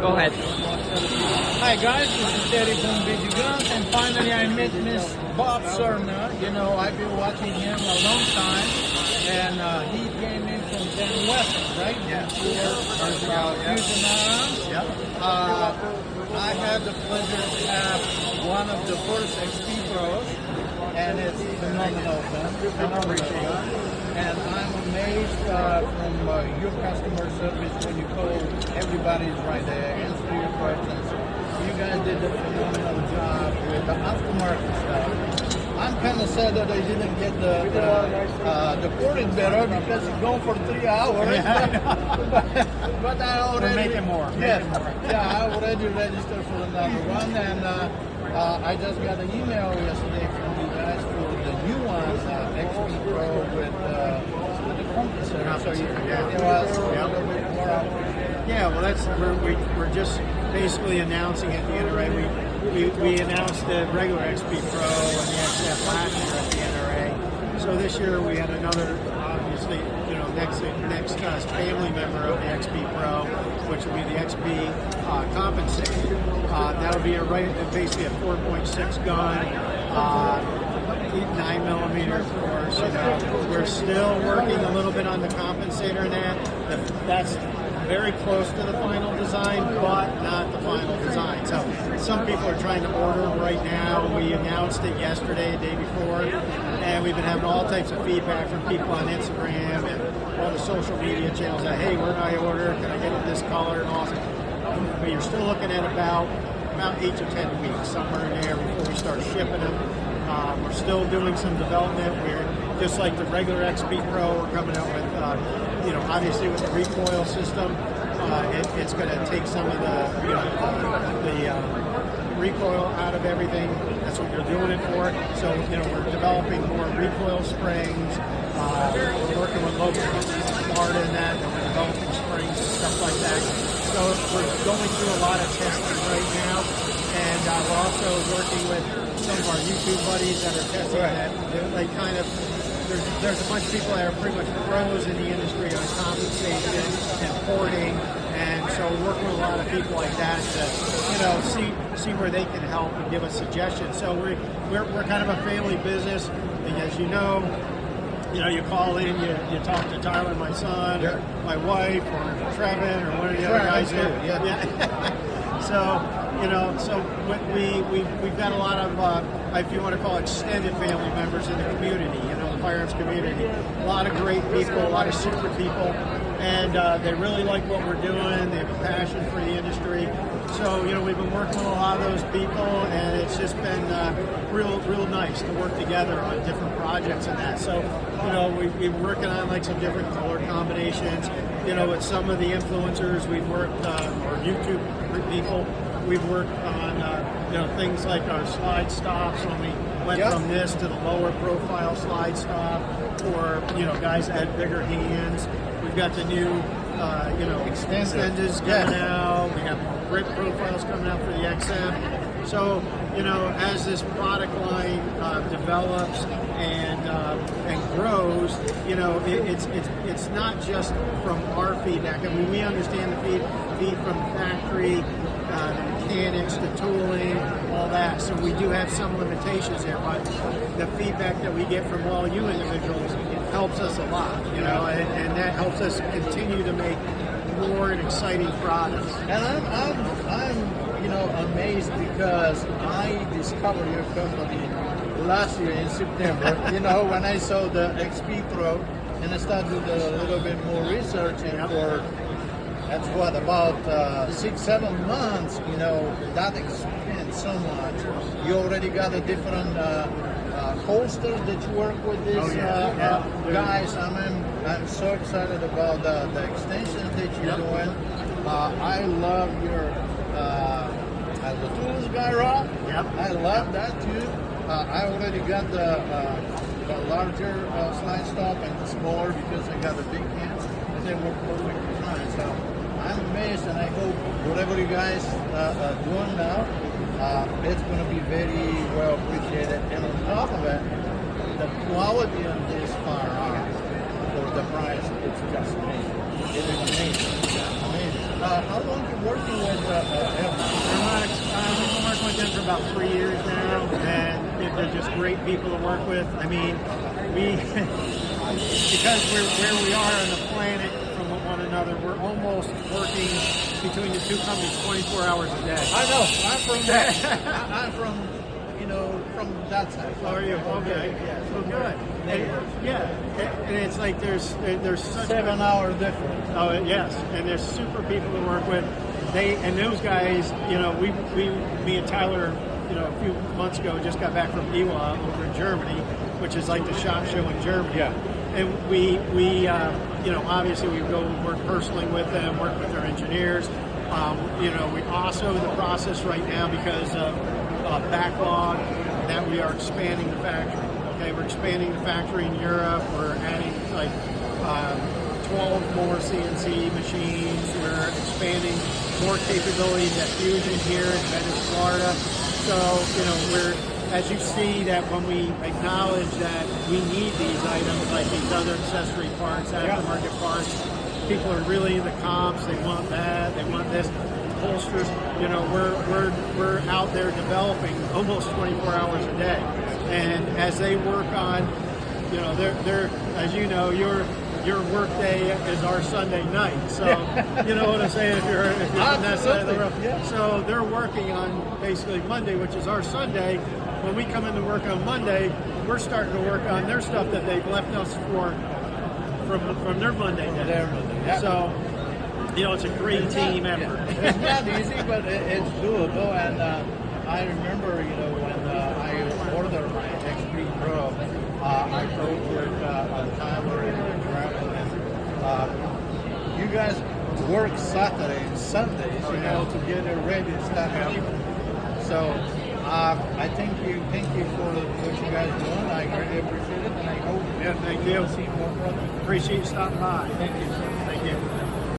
Go ahead. Hi guys, this is Terry from Video Guns, and finally I met Miss Bob Cerna. You know, I've been watching him a long time, and he came in from Dan Weston, right? Yeah. Fusion Firearms. Yeah. I had the pleasure to have one of the first XP Pros, and it's phenomenal gun. And I'm amazed from your customer service when you call, everybody's right there, answer your questions. You guys did a phenomenal job with the aftermarket stuff. I'm kind of sad that I didn't get the porting better because it's going for 3 hours. but I already... We'll make it more. Yeah, I already registered for another one, and I just got an email yesterday from you guys for the new one, XP Pro with the compressor. So you it was a little bit more out. Yeah, well, we're just basically announcing at the NRA. We announced the regular XP Pro and the XF last year at the NRA. So this year we had another, obviously, next family member of the XP Pro, which will be the XP compensated. That'll be basically a 4.6 gun. 9mm, of course. We're still working a little bit on the compensator in that. That's very close to the final design, but not the final design. So some people are trying to order them right now. We announced it yesterday, the day before, and we've been having all types of feedback from people on Instagram and all the social media channels that, hey, where do I order? Can I get it this color and all that? But you're still looking at about 8 to 10 weeks, somewhere in there before we start shipping them. We're still doing some development. We're just like the regular XP Pro. We're coming out with, obviously with the recoil system. It's going to take some of the recoil out of everything. That's what we're doing it for. So we're developing more recoil springs. We're working with local companies in Florida in that. And we're developing springs and stuff like that. So we're going through a lot of testing right now. And we're also working with some of our YouTube buddies that are testing that. They kind of, there's a bunch of people that are pretty much pros in the industry on compensation and porting, and so we're working with a lot of people like that to, see where they can help and give us suggestions. So we're kind of a family business, and as you know, you call in, you talk to Tyler, my son, or my wife, or Trevin, or one of the other guys here. Yeah. So we've got a lot of, if you want to call it, extended family members in the community, the firearms community. A lot of great people, a lot of super people, and they really like what we're doing. They have a passion for the industry. So, we've been working with a lot of those people, and it's just been real nice to work together on different projects and that. So, we've been working on like some different color combinations. With some of the influencers we've worked, or YouTube people, we've worked on, things like our slide stops when we went from this to the lower profile slide stop, or, guys that had bigger hands. We've got the new, extenders coming out. We have more grip profiles coming out for the XM. So, as this product line develops and grows, it's not just from our feedback. I mean, we understand the feed from the factory, the mechanics, the tooling, all that. So we do have some limitations there, but the feedback that we get from all you individuals helps us a lot, and that helps us continue to make more and exciting products. And I'm amazed because I discovered your company last year in September, when I saw the XP Pro, and I started a little bit more research, and for that's what, about 6-7 months, that expands so much. You already got a different holsters that you work with these guys. I'm so excited about the extensions that you're doing. I love your the tools guy, Rob. I love that too. I already got the larger slide stop and the smaller because I got the big hands, and they work perfectly fine. So I'm amazed, and I hope whatever you guys are doing now, it's going to be very well appreciated. And on top of it, the quality of this firearm for the price, it's just amazing. It is amazing. Amazing. How long you working with We've been working with them for about 3 years now, and they're just great people to work with. I mean, we because we're where we are on the planet from one another, we're almost working between the two companies 24 hours a day. I know. I'm from that. I'm from, from that side. How are you? Okay. Yeah. So good. And it's like there's such 7 hour difference. Oh yes, and they're super people to work with. Those guys, me and Tyler, a few months ago just got back from IWA over in Germany, which is like the SHOT Show in Germany. Yeah. And we obviously we go work personally with them, work with their engineers. We also in the process right now because of backlog that we are expanding the factory. Okay, we're expanding the factory in Europe. We're adding 12 more CNC machines. We're expanding more capabilities at Fusion here in Venice, Florida. So, we're, as you see that when we acknowledge that we need these items like these other accessory parts, aftermarket parts, people are really into comps, they want that, they want this, holsters, we're out there developing almost 24 hours a day. And as they work on, they're as you know, your work day is our Sunday night. So you know what I'm saying if you're on that side of the road. Yeah. So they're working on basically Monday, which is our Sunday. When we come into work on Monday, we're starting to work on their stuff that they've left us from their Monday day. Yeah. So it's a great team effort. It's not easy, but it's doable. And I remember, when I ordered my XP Pro, I talked with Tyler and Travel, and you guys work Saturday and Sundays, to get it ready and start shipping. So I thank you for what you guys are doing. I really appreciate it, and I hope Yeah, thank you. see more products. Appreciate you stopping by. Thank you. Thank you.